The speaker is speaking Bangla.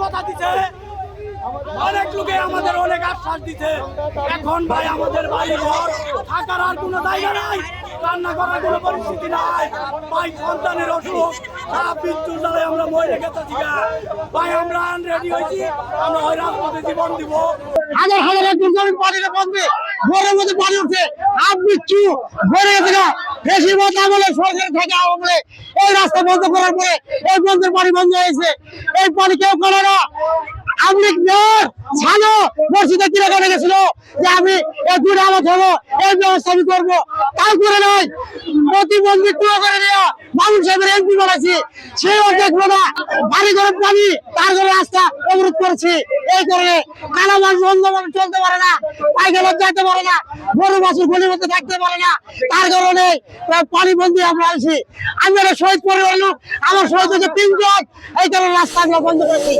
কথা দিচ্ছে, অনেক লোকে আমাদের অনেক আশ্বাস দিচ্ছে। এখন ভাই আমাদের বাড়ি ঘর থাকার আর কোনো জায়গা নাই, রান্না করার কোনো পরিস্থিতি নাই ভাই। সন্তানের অসুখ, সাপ বিচ্ছু জ্বালায় আমরা মরে গেছি ভাই। আমরা রেডি হয়েছি, আমরা ওই রাজপথে জীবন দিব। হাজার হাজার একজন জমি পানিতে বন্ধে, ঘরের মধ্যে পানি উঠছে, হাত বিচ্ছু ভরে গেছে না। বেশিরভাগ আমলে সরকার থেকে আমলে এই রাস্তা বন্ধ করার পরে এই বন্ধের পানি বন্ধ হয়েছে। এই পানি কেউ করে না। আমি ছাড়ো মসজিদে কিনে করে গেছিল যে আমি এই দুটো আমার হবো, এই ব্যবস্থা আমি করবো, তাও করে নাই। প্রতিবন্ধী পুরো করে দেওয়া মানুষ সাহেবের এমপি বানাইছি, সেও দেখবো না। বাড়ি ঘরে পানি, তার ঘরে রাস্তা অবরোধ করেছি। এই কারণে কানা মানুষ বন্ধ মানুষ চলতে পারে না, পায়খানা যেতে পারে না, গরু বাছুর গলির মধ্যে থাকতে পারে না। তার কারণে পানি বন্ধী আমরা আছি। আমি একটা শহীদ পরিবার লোক, আমার শহীদ হচ্ছে 3 জন, এই কারণে রাস্তা আমরা বন্ধ করেছি।